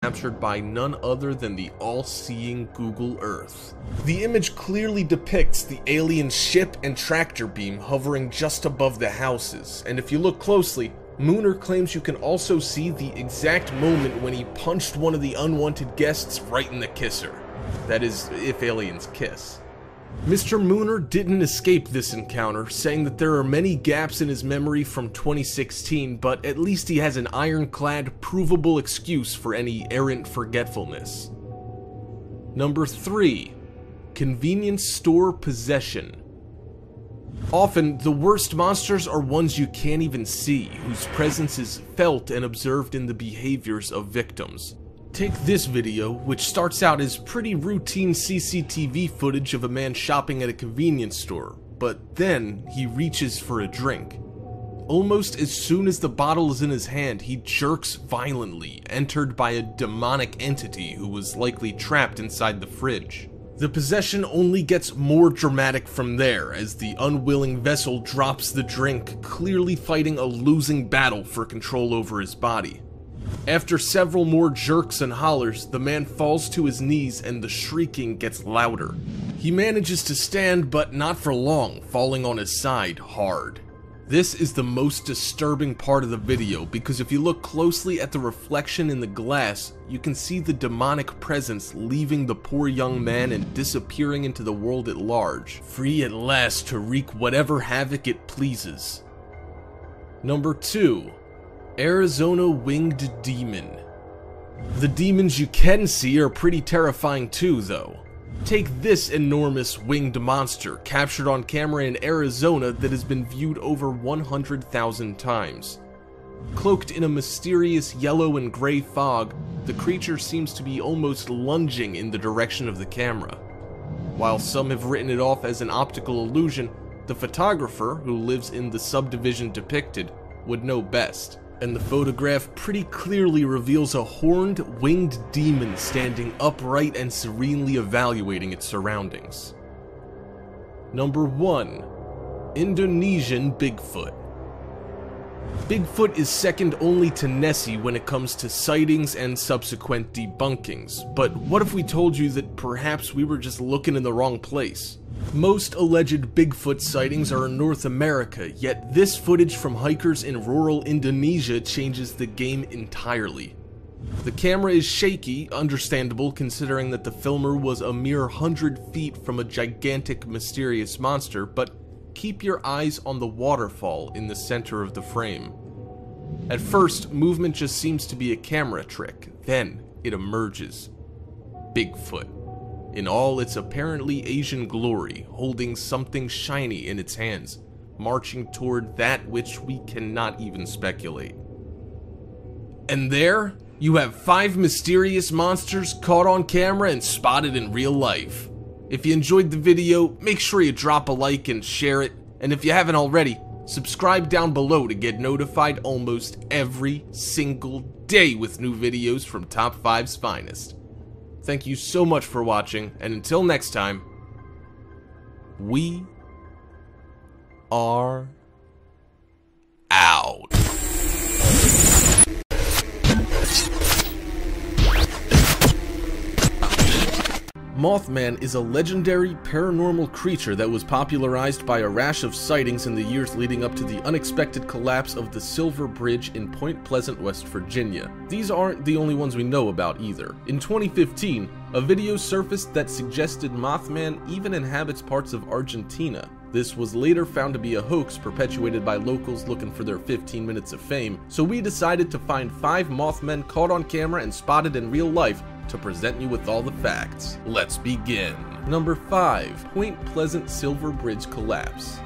captured by none other than the all-seeing Google Earth. The image clearly depicts the alien ship and tractor beam hovering just above the houses, and if you look closely, Mooner claims you can also see the exact moment when he punched one of the unwanted guests right in the kisser. That is, if aliens kiss. Mr. Mooner didn't escape this encounter, saying that there are many gaps in his memory from 2016, but at least he has an ironclad, provable excuse for any errant forgetfulness. Number 3. Convenience store possession. Often, the worst monsters are ones you can't even see, whose presence is felt and observed in the behaviors of victims. Take this video, which starts out as pretty routine CCTV footage of a man shopping at a convenience store, but then he reaches for a drink. Almost as soon as the bottle is in his hand, he jerks violently, entered by a demonic entity who was likely trapped inside the fridge. The possession only gets more dramatic from there, as the unwilling vessel drops the drink, clearly fighting a losing battle for control over his body. After several more jerks and hollers, the man falls to his knees and the shrieking gets louder. He manages to stand, but not for long, falling on his side hard. This is the most disturbing part of the video, because if you look closely at the reflection in the glass, you can see the demonic presence leaving the poor young man and disappearing into the world at large, free at last to wreak whatever havoc it pleases. Number 2. Arizona Winged Demon. The demons you can see are pretty terrifying too, though. Take this enormous winged monster captured on camera in Arizona that has been viewed over 100,000 times. Cloaked in a mysterious yellow and gray fog, the creature seems to be almost lunging in the direction of the camera. While some have written it off as an optical illusion, the photographer, who lives in the subdivision depicted, would know best. And the photograph pretty clearly reveals a horned, winged demon standing upright and serenely evaluating its surroundings. Number 1. Indonesian Bigfoot. Bigfoot is second only to Nessie when it comes to sightings and subsequent debunkings, but what if we told you that perhaps we were just looking in the wrong place? Most alleged Bigfoot sightings are in North America, yet this footage from hikers in rural Indonesia changes the game entirely. The camera is shaky, understandable considering that the filmer was a mere 100 feet from a gigantic mysterious monster, but keep your eyes on the waterfall in the center of the frame. At first, movement just seems to be a camera trick, then it emerges. Bigfoot, in all its apparently Asian glory, holding something shiny in its hands, marching toward that which we cannot even speculate. And there, you have 5 mysterious monsters caught on camera and spotted in real life. If you enjoyed the video, make sure you drop a like and share it, and if you haven't already, subscribe down below to get notified almost every single day with new videos from Top 5's finest. Thank you so much for watching, and until next time, we are out. Mothman is a legendary paranormal creature that was popularized by a rash of sightings in the years leading up to the unexpected collapse of the Silver Bridge in Point Pleasant, West Virginia. These aren't the only ones we know about either. In 2015, a video surfaced that suggested Mothman even inhabits parts of Argentina. This was later found to be a hoax perpetuated by locals looking for their 15 minutes of fame, so we decided to find 5 Mothmen caught on camera and spotted in real life to present you with all the facts. Let's begin. Number 5. Point Pleasant Silver Bridge Collapse.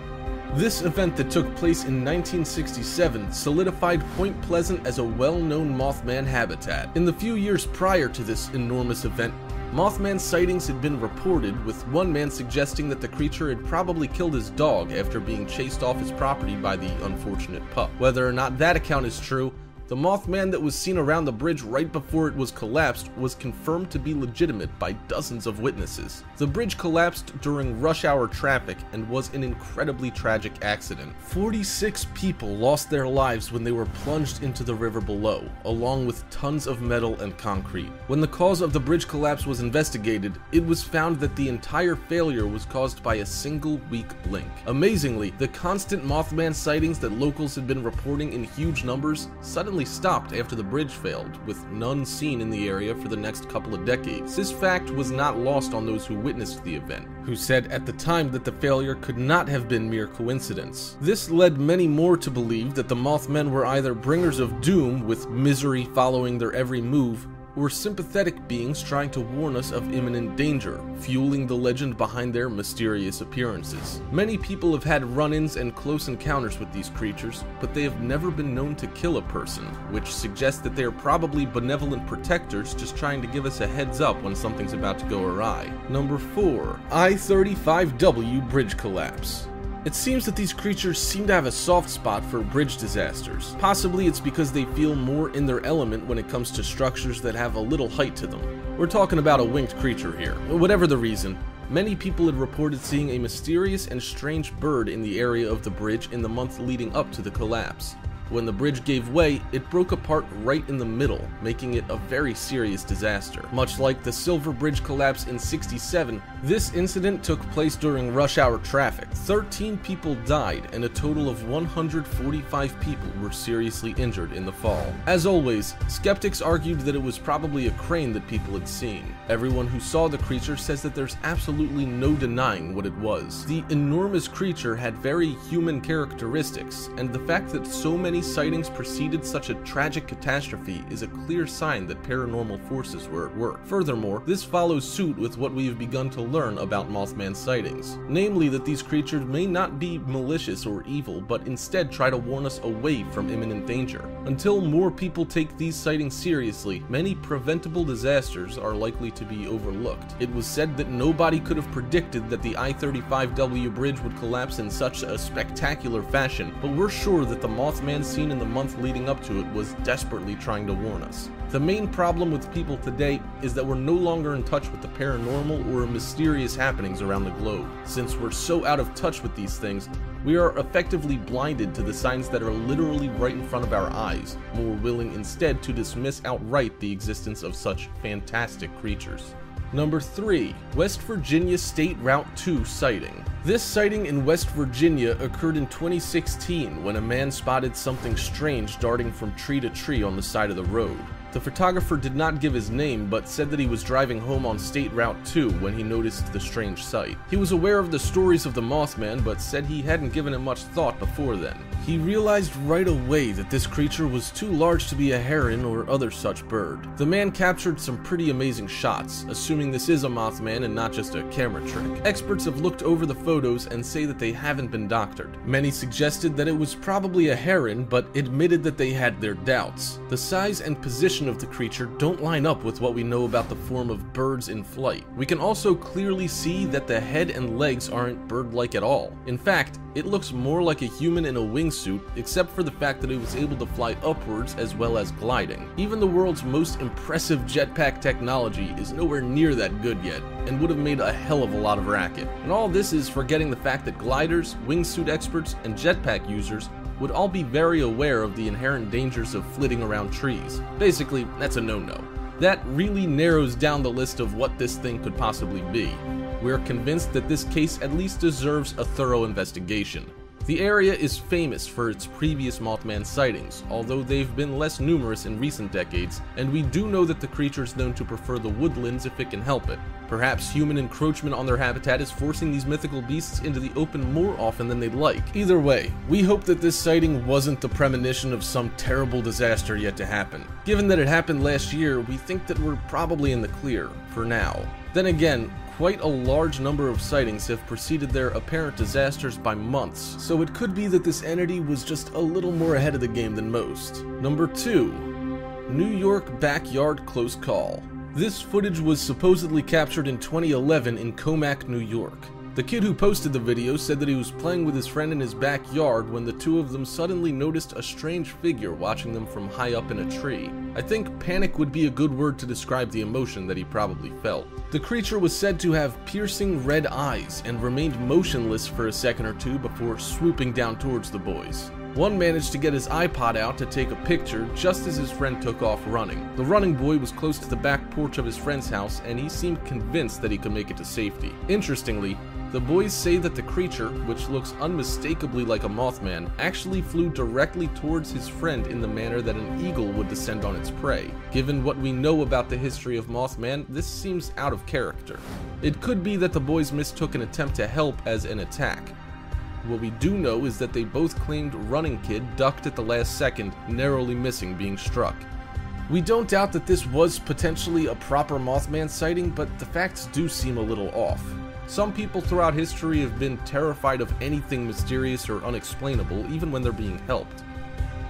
This event that took place in 1967 solidified Point Pleasant as a well-known Mothman habitat. In the few years prior to this enormous event, Mothman sightings had been reported, with one man suggesting that the creature had probably killed his dog after being chased off his property by the unfortunate pup. Whether or not that account is true, The Mothman that was seen around the bridge right before it was collapsed was confirmed to be legitimate by dozens of witnesses. The bridge collapsed during rush hour traffic and was an incredibly tragic accident. 46 people lost their lives when they were plunged into the river below, along with tons of metal and concrete. When the cause of the bridge collapse was investigated, it was found that the entire failure was caused by a single weak link. Amazingly, the constant Mothman sightings that locals had been reporting in huge numbers suddenly stopped after the bridge failed, with none seen in the area for the next couple of decades. This fact was not lost on those who witnessed the event, who said at the time that the failure could not have been mere coincidence. This led many more to believe that the Mothmen were either bringers of doom with misery following their every move, or sympathetic beings trying to warn us of imminent danger, fueling the legend behind their mysterious appearances. Many people have had run-ins and close encounters with these creatures, but they have never been known to kill a person, which suggests that they are probably benevolent protectors just trying to give us a heads up when something's about to go awry. Number 4. I-35W Bridge Collapse. It seems that these creatures seem to have a soft spot for bridge disasters. Possibly it's because they feel more in their element when it comes to structures that have a little height to them. We're talking about a winged creature here. Whatever the reason, many people had reported seeing a mysterious and strange bird in the area of the bridge in the month leading up to the collapse. When the bridge gave way, it broke apart right in the middle, making it a very serious disaster. Much like the Silver Bridge collapse in '67, this incident took place during rush hour traffic. 13 people died and a total of 145 people were seriously injured in the fall. As always, skeptics argued that it was probably a crane that people had seen. Everyone who saw the creature says that there's absolutely no denying what it was. The enormous creature had very human characteristics, and the fact that so many sightings preceded such a tragic catastrophe is a clear sign that paranormal forces were at work. Furthermore, this follows suit with what we have begun to learn about Mothman sightings, namely that these creatures may not be malicious or evil, but instead try to warn us away from imminent danger. Until more people take these sightings seriously, many preventable disasters are likely to be overlooked. It was said that nobody could have predicted that the I-35W bridge would collapse in such a spectacular fashion, but we're sure that the Mothman seen in the month leading up to it was desperately trying to warn us. The main problem with people today is that we're no longer in touch with the paranormal or mysterious happenings around the globe. Since we're so out of touch with these things, we are effectively blinded to the signs that are literally right in front of our eyes, more willing instead to dismiss outright the existence of such fantastic creatures. Number 3. West Virginia State Route 2 sighting. This sighting in West Virginia occurred in 2016 when a man spotted something strange darting from tree to tree on the side of the road. The photographer did not give his name, but said that he was driving home on State Route 2 when he noticed the strange sight. He was aware of the stories of the Mothman, but said he hadn't given it much thought before then. He realized right away that this creature was too large to be a heron or other such bird. The man captured some pretty amazing shots, assuming this is a Mothman and not just a camera trick. Experts have looked over the photos and say that they haven't been doctored. Many suggested that it was probably a heron, but admitted that they had their doubts. The size and position of the creature don't line up with what we know about the form of birds in flight. We can also clearly see that the head and legs aren't bird-like at all. In fact, it looks more like a human in a wingsuit, except for the fact that it was able to fly upwards as well as gliding. Even the world's most impressive jetpack technology is nowhere near that good yet, and would have made a hell of a lot of racket. And all this is forgetting the fact that gliders, wingsuit experts, and jetpack users would all be very aware of the inherent dangers of flitting around trees. Basically, that's a no-no. That really narrows down the list of what this thing could possibly be. We're convinced that this case at least deserves a thorough investigation. The area is famous for its previous Mothman sightings, although they've been less numerous in recent decades, and we do know that the creature is known to prefer the woodlands if it can help it. Perhaps human encroachment on their habitat is forcing these mythical beasts into the open more often than they'd like. Either way, we hope that this sighting wasn't the premonition of some terrible disaster yet to happen. Given that it happened last year, we think that we're probably in the clear, for now. Then again, quite a large number of sightings have preceded their apparent disasters by months, so it could be that this entity was just a little more ahead of the game than most. Number 2. New York Backyard Close Call. This footage was supposedly captured in 2011 in Commack, New York. The kid who posted the video said that he was playing with his friend in his backyard when the two of them suddenly noticed a strange figure watching them from high up in a tree. I think panic would be a good word to describe the emotion that he probably felt. The creature was said to have piercing red eyes and remained motionless for a second or two before swooping down towards the boys. One managed to get his iPod out to take a picture just as his friend took off running. The running boy was close to the back porch of his friend's house and he seemed convinced that he could make it to safety. Interestingly, the boys say that the creature, which looks unmistakably like a Mothman, actually flew directly towards his friend in the manner that an eagle would descend on its prey. Given what we know about the history of Mothman, this seems out of character. It could be that the boys mistook an attempt to help as an attack. What we do know is that they both claimed Running Kid ducked at the last second, narrowly missing being struck. We don't doubt that this was potentially a proper Mothman sighting, but the facts do seem a little off. Some people throughout history have been terrified of anything mysterious or unexplainable, even when they're being helped.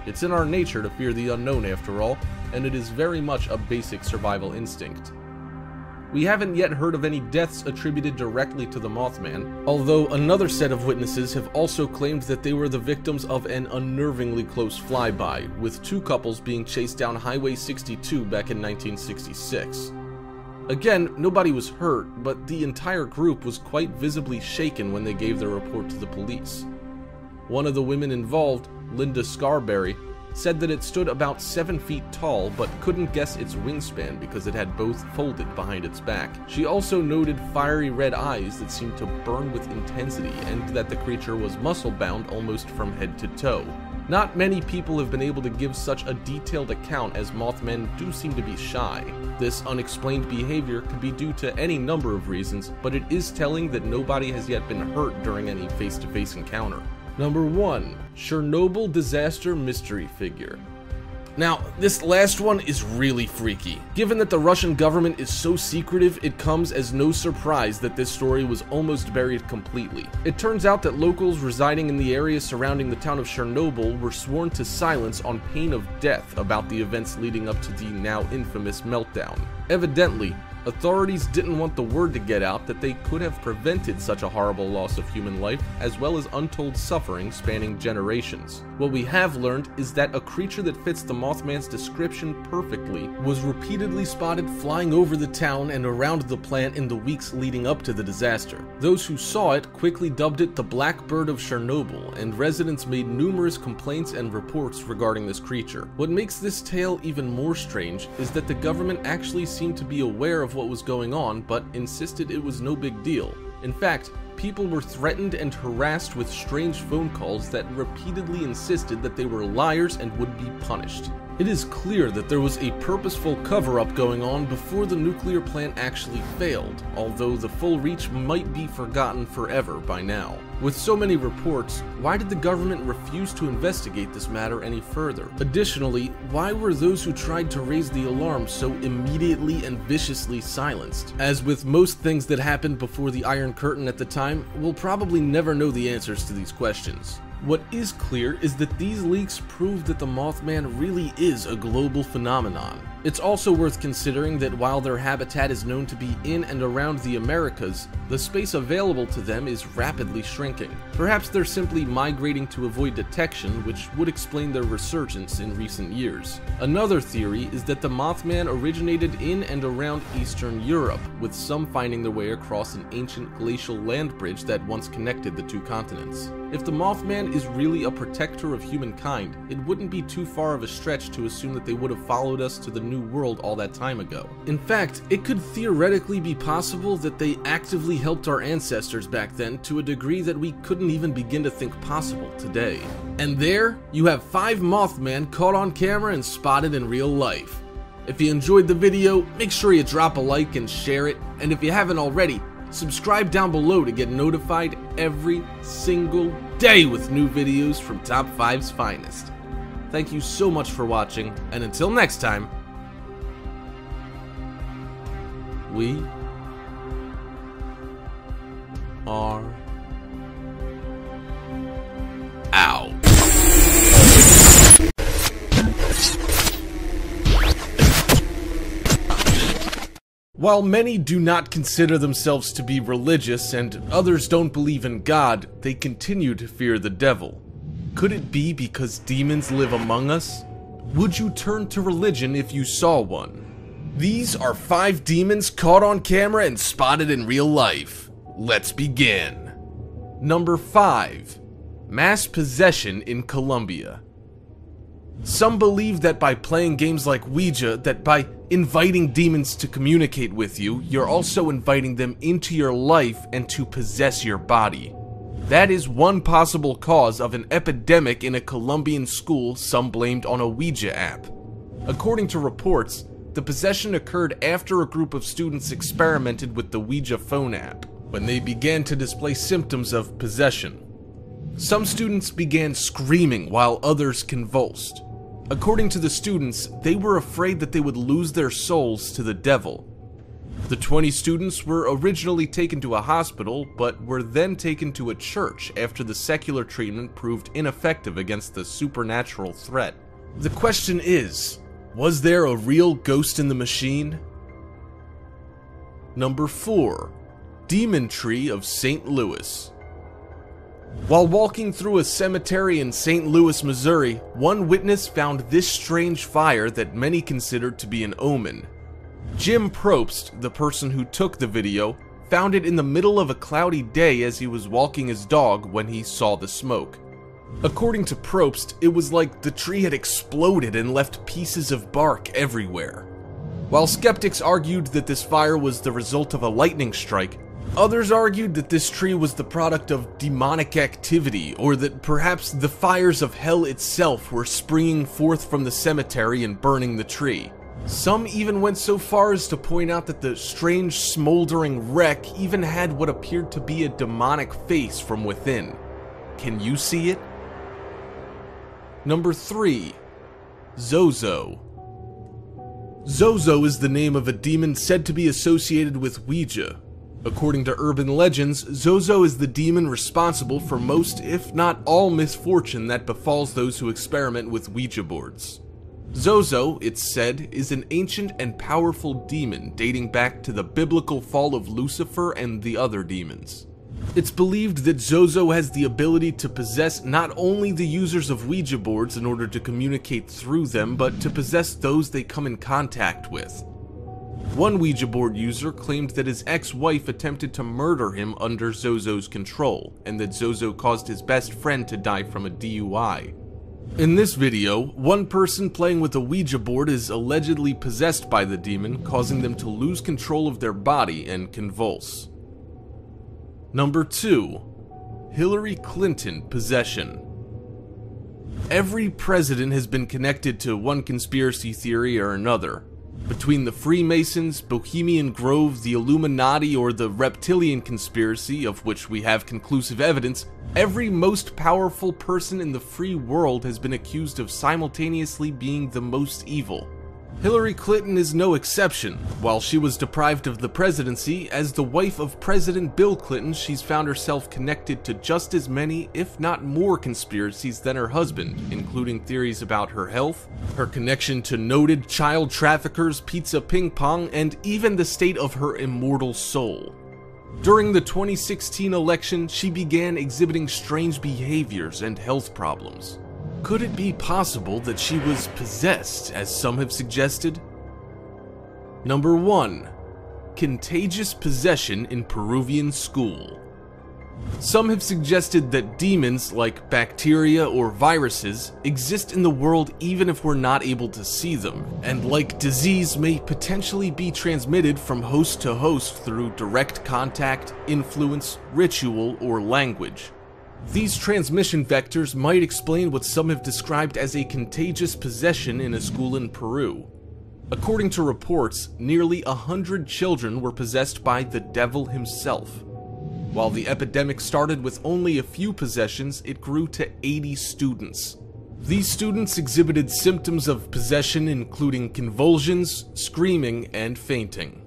It's in our nature to fear the unknown after all, and it is very much a basic survival instinct. We haven't yet heard of any deaths attributed directly to the Mothman, although another set of witnesses have also claimed that they were the victims of an unnervingly close flyby, with two couples being chased down Highway 62 back in 1966. Again, nobody was hurt, but the entire group was quite visibly shaken when they gave their report to the police. One of the women involved, Linda Scarberry, said that it stood about 7 feet tall, but couldn't guess its wingspan because it had both folded behind its back. She also noted fiery red eyes that seemed to burn with intensity, and that the creature was muscle-bound almost from head to toe. Not many people have been able to give such a detailed account, as Mothmen do seem to be shy. This unexplained behavior could be due to any number of reasons, but it is telling that nobody has yet been hurt during any face-to-face encounter. Number 1. Chernobyl Disaster Mystery Figure. Now, this last one is really freaky. Given that the Russian government is so secretive, it comes as no surprise that this story was almost buried completely. It turns out that locals residing in the area surrounding the town of Chernobyl were sworn to silence on pain of death about the events leading up to the now infamous meltdown. Evidently, authorities didn't want the word to get out that they could have prevented such a horrible loss of human life, as well as untold suffering spanning generations. What we have learned is that a creature that fits the Mothman's description perfectly was repeatedly spotted flying over the town and around the plant in the weeks leading up to the disaster. Those who saw it quickly dubbed it the Black Bird of Chernobyl, and residents made numerous complaints and reports regarding this creature. What makes this tale even more strange is that the government actually seemed to be aware of what was going on, but insisted it was no big deal. In fact, people were threatened and harassed with strange phone calls that repeatedly insisted that they were liars and would be punished. It is clear that there was a purposeful cover-up going on before the nuclear plant actually failed, although the full reach might be forgotten forever by now. With so many reports, why did the government refuse to investigate this matter any further? Additionally, why were those who tried to raise the alarm so immediately and viciously silenced? As with most things that happened before the Iron Curtain at the time, we'll probably never know the answers to these questions. What is clear is that these leaks prove that the Mothman really is a global phenomenon. It's also worth considering that while their habitat is known to be in and around the Americas, the space available to them is rapidly shrinking. Perhaps they're simply migrating to avoid detection, which would explain their resurgence in recent years. Another theory is that the Mothman originated in and around Eastern Europe, with some finding their way across an ancient glacial land bridge that once connected the two continents. If the Mothman is really a protector of humankind, it wouldn't be too far of a stretch to assume that they would have followed us to the New World all that time ago. In fact, it could theoretically be possible that they actively helped our ancestors back then to a degree that we couldn't even begin to think possible today. And there, you have 5 Mothman caught on camera and spotted in real life. If you enjoyed the video, make sure you drop a like and share it, and if you haven't already, subscribe down below to get notified every single day with new videos from Top 5's finest. Thank you so much for watching, and until next time, we are out. While many do not consider themselves to be religious and others don't believe in God, they continue to fear the devil. Could it be because demons live among us? Would you turn to religion if you saw one? These are 5 demons caught on camera and spotted in real life. Let's begin. Number 5. Mass possession in Colombia. Some believe that by playing games like Ouija, that by inviting demons to communicate with you, you're also inviting them into your life and to possess your body. That is one possible cause of an epidemic in a Colombian school some blamed on a Ouija app. According to reports, the possession occurred after a group of students experimented with the Ouija phone app, when they began to display symptoms of possession. Some students began screaming while others convulsed. According to the students, they were afraid that they would lose their souls to the devil. The 20 students were originally taken to a hospital, but were then taken to a church after the secular treatment proved ineffective against the supernatural threat. The question is, was there a real ghost in the machine? Number 4. Demon Tree of St. Louis. While walking through a cemetery in St. Louis, Missouri, one witness found this strange fire that many considered to be an omen. Jim Probst, the person who took the video, found it in the middle of a cloudy day as he was walking his dog when he saw the smoke. According to Probst, it was like the tree had exploded and left pieces of bark everywhere. While skeptics argued that this fire was the result of a lightning strike, others argued that this tree was the product of demonic activity, or that perhaps the fires of hell itself were springing forth from the cemetery and burning the tree. Some even went so far as to point out that the strange smoldering wreck even had what appeared to be a demonic face from within. Can you see it? Number 3. Zozo. Zozo is the name of a demon said to be associated with Ouija. According to urban legends, Zozo is the demon responsible for most, if not all, misfortune that befalls those who experiment with Ouija boards. Zozo, it's said, is an ancient and powerful demon dating back to the biblical fall of Lucifer and the other demons. It's believed that Zozo has the ability to possess not only the users of Ouija boards in order to communicate through them, but to possess those they come in contact with. One Ouija board user claimed that his ex-wife attempted to murder him under Zozo's control, and that Zozo caused his best friend to die from a DUI. In this video, one person playing with a Ouija board is allegedly possessed by the demon, causing them to lose control of their body and convulse. Number 2. Hillary Clinton possession. Every president has been connected to one conspiracy theory or another. Between the Freemasons, Bohemian Grove, the Illuminati, or the reptilian conspiracy, of which we have conclusive evidence, every most powerful person in the free world has been accused of simultaneously being the most evil. Hillary Clinton is no exception. While she was deprived of the presidency, as the wife of President Bill Clinton, she's found herself connected to just as many, if not more, conspiracies than her husband, including theories about her health, her connection to noted child traffickers, pizza ping pong, and even the state of her immortal soul. During the 2016 election, she began exhibiting strange behaviors and health problems. Could it be possible that she was possessed, as some have suggested? Number 1. Contagious possession in Peruvian school. Some have suggested that demons, like bacteria or viruses, exist in the world even if we're not able to see them, and like disease may potentially be transmitted from host to host through direct contact, influence, ritual, or language. These transmission vectors might explain what some have described as a contagious possession in a school in Peru. According to reports, nearly 100 children were possessed by the devil himself. While the epidemic started with only a few possessions, it grew to 80 students. These students exhibited symptoms of possession including convulsions, screaming, and fainting.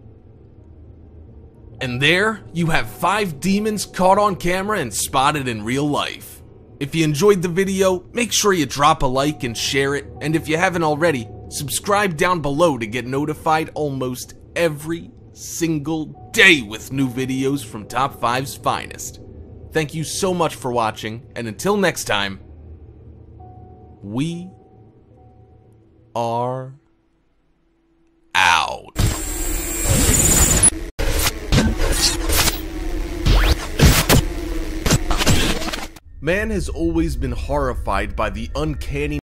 And there, you have 5 demons caught on camera and spotted in real life. If you enjoyed the video, make sure you drop a like and share it, and if you haven't already, subscribe down below to get notified almost every single day with new videos from Top 5's finest. Thank you so much for watching, and until next time, we are out. Man has always been horrified by the uncanny